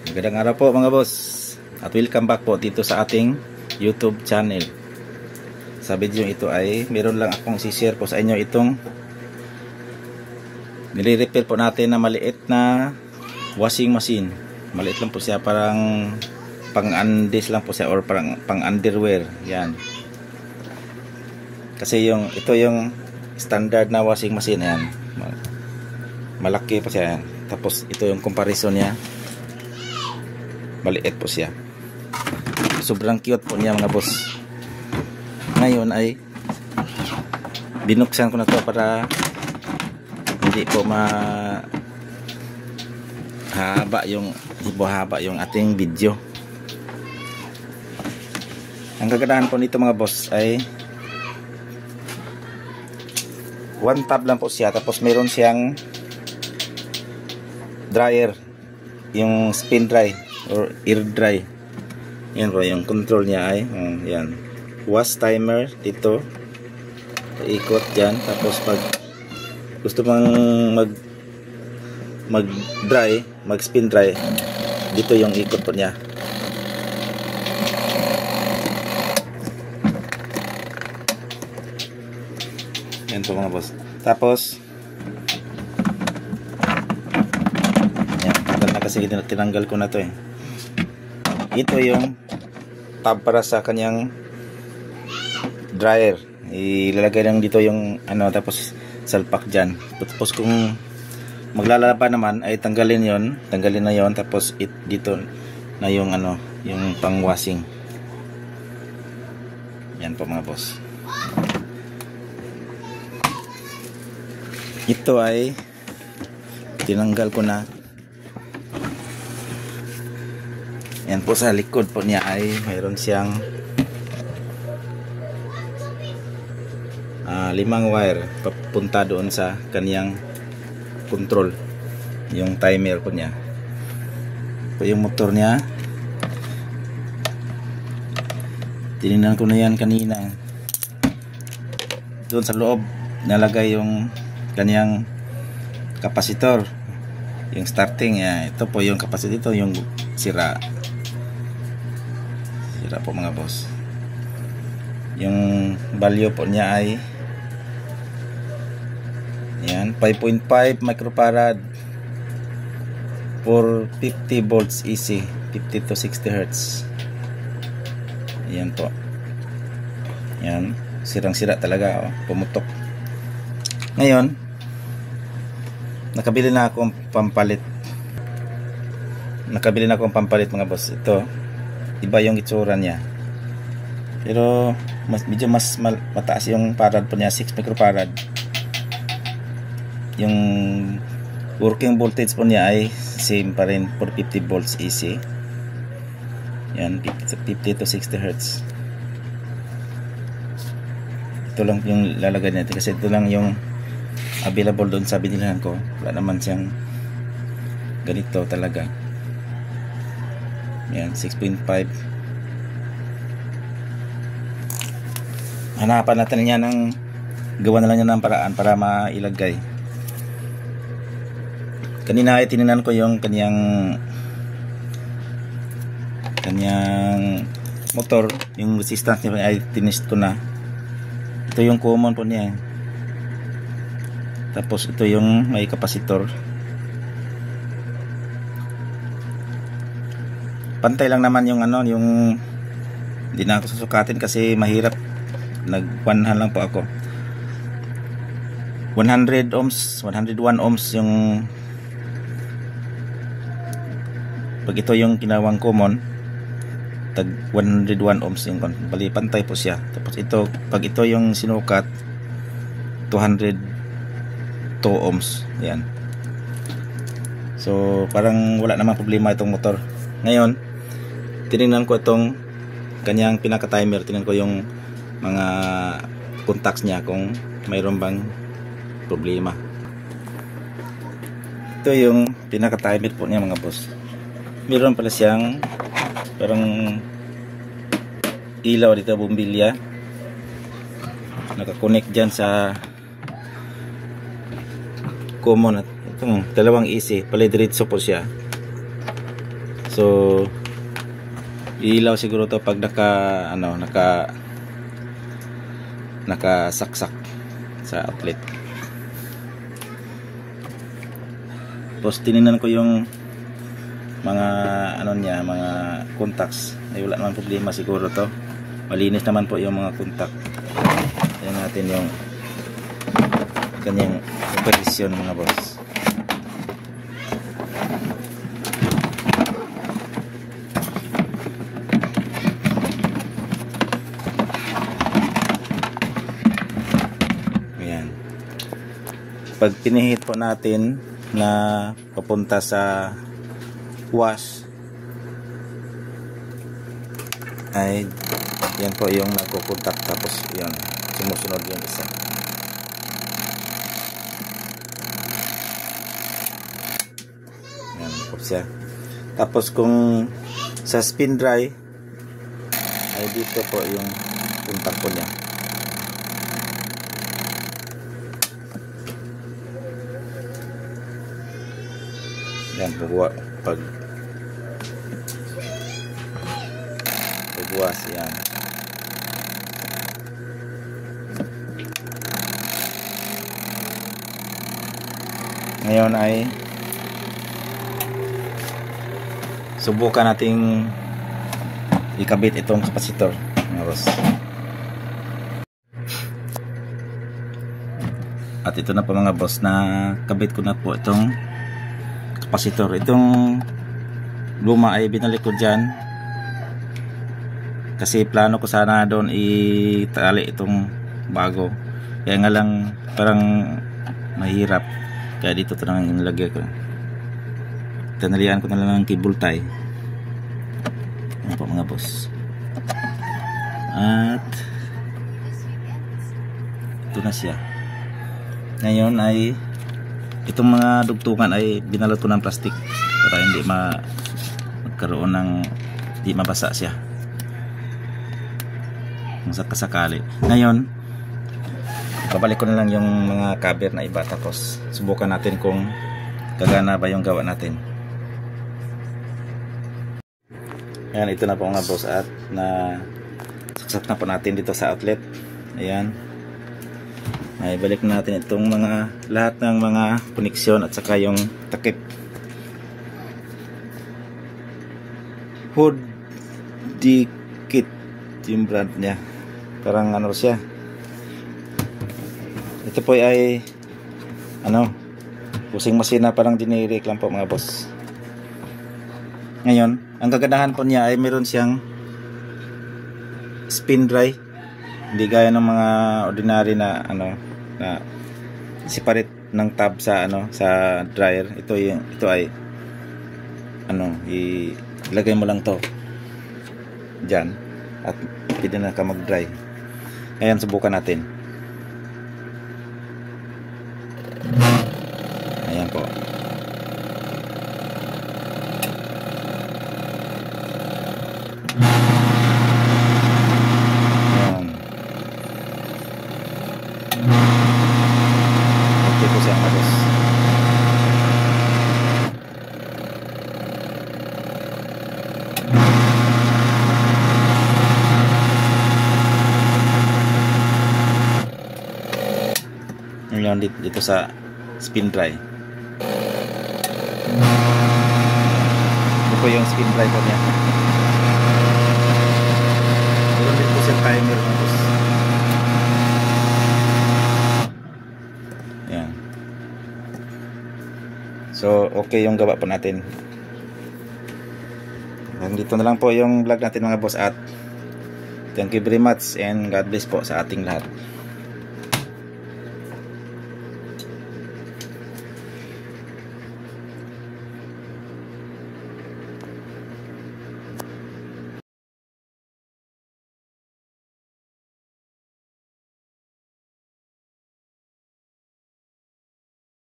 Magandang araw po mga boss, at welcome back po dito sa ating YouTube channel. Sa video ito ay meron lang akong i-share po sa inyo itong nire-repair po natin na maliit na washing machine. Maliit lang po siya, parang pang-undies lang po siya or parang pang-underwear. Yan. Kasi ito yung standard na washing machine. Yan. Malaki po siya. Tapos ito yung comparison niya. Maliit po siya. Sobrang cute po niya mga boss. Ngayon ay binuksan ko na to para hindi po haba yung ating video. Ang kagandahan po nito mga boss ay one tab lang po siya, tapos meron siyang dryer, yung spin dry or air dry. Yan po yung control niya ay yan, wash timer dito, ikot dyan. Tapos pag gusto mang mag dry, mag spin dry, dito yung ikot po niya. Yan po mga boss. Tapos kasi tinanggal ko na to eh. Ito yung tab para sa kanyang dryer. Ilalagay lang dito yung tapos salpak dyan. Tapos kung maglalaban naman ay tanggalin na yon. Tapos dito na yung yung pang washing. Yan po mga boss. Ito ay tinanggal ko na. Yan po, sa likod po niya ay mayroon siyang 5 wire papunta doon sa kaniyang control, yung timer po niya. Ito yung motor niya. Tinignan ko na yan kanina. Doon sa loob nalagay yung kaniyang kapasitor, yung starting. Ito po yung kapasitor, ito yung sira po mga boss. Yung value po niya ay yan, 5.5 microfarad for 50 volts AC, 50 to 60 Hz. Yan po. Yan, sirang-sira talaga, pumutok. Ngayon nakabili na akong pampalit mga boss. Ito iba yung itsura niya, pero medyo mas mataas yung farad po niya, 6 microfarad. Yung working voltage po niya ay same pa rin for 50 volts AC. Yan, 50 to 60 Hz. Ito lang yung lalagay natin kasi ito lang yung available doon sa binilhan ko. Wala naman siyang ganito talaga. Yan, 6.5. Hanapan natin niya gawa na lang niya ng paraan para mailagay. Kanina ay tinignan ko yung kanyang motor, yung resistance niya ay tinest ko na. Ito yung common po niya. Tapos ito yung may kapasitor. Pantay lang naman yung yung hindi na ako susukatin kasi mahirap. Nag-1han lang po ako. 100 ohms, 101 ohms yung pag ito yung kinawang common, tag 101 ohms yung bali pantay po siya. Tapos ito, pag ito yung sinukat, 202 ohms. Yan. So parang wala namang problema itong motor. Ngayon tinignan ko itong kanyang pinaka-timer. Tingnan ko yung mga contacts niya kung mayroon bang problema. Ito yung pinaka-timer po niya mga boss. Meron pala siyang parang ilaw dito, bumbilya. Nakakonect dyan sa common at itong dalawang AC. Pala diretso po siya. So ilaw siguro to pag nakasaksak sa outlet. Tapos tinignan ko yung mga mga contacts, ay wala naman problema siguro to. Malinis naman po yung mga contact. Tingnan natin yung kanyang operasyon mga boss. Ayan. Pag pinihit po natin na papunta sa wash, ay yan po yung nagko-contact, tapos yun sumusunod yung isa. Yan po siya. Tapos kung sa spin dry ay dito po yung contact po niya. Yan po pagbuwas yan. Ngayon ay subukan nating ikabit itong kapasitor mga boss. At ito na po mga boss, na kabit ko na po itong kapasitor. Itong luma ay binalik ko dyan kasi plano ko sana doon itali itong bago, kaya nga lang parang mahirap, kaya dito ito nang inilagay ko. Tanalian ko na lang ng cable tie. Ano po mga boss, at ito na siya. Ngayon ay itong mga dugtungan ay binalot ko ng plastic para hindi magkaroon ng, hindi mabasa siya kung sakasakali. Ngayon babalik ko na lang yung mga cover na iba, tapos subukan natin kung gagana ba yung gawa natin. Ayan, ito na po mga boss, at na saksak na po natin dito sa outlet. Ayan, ay balik na natin itong mga lahat ng mga koneksyon at saka yung takip. Hood Dikit yung brand niya, parang ano siya. Ito po ay pusing masina, parang generic lang po mga boss. Ngayon ang kagandahan po niya ay meron siyang spin dry, hindi gaya ng mga ordinary na na separate ng tab sa sa dryer. Ito ay ilagay mo lang to diyan at pwede na ka mag-dry. Ayan, subukan natin. Ayan po. Ayan. Okay po siya mga boss. Ngayon dito sa spin dry, ito po yung spin dry po niya. Meron din po siyang timer mga boss. Ayan. So okay yung gawa po natin. Dito na lang po yung vlog natin mga boss, at thank you very much and God bless po sa ating lahat.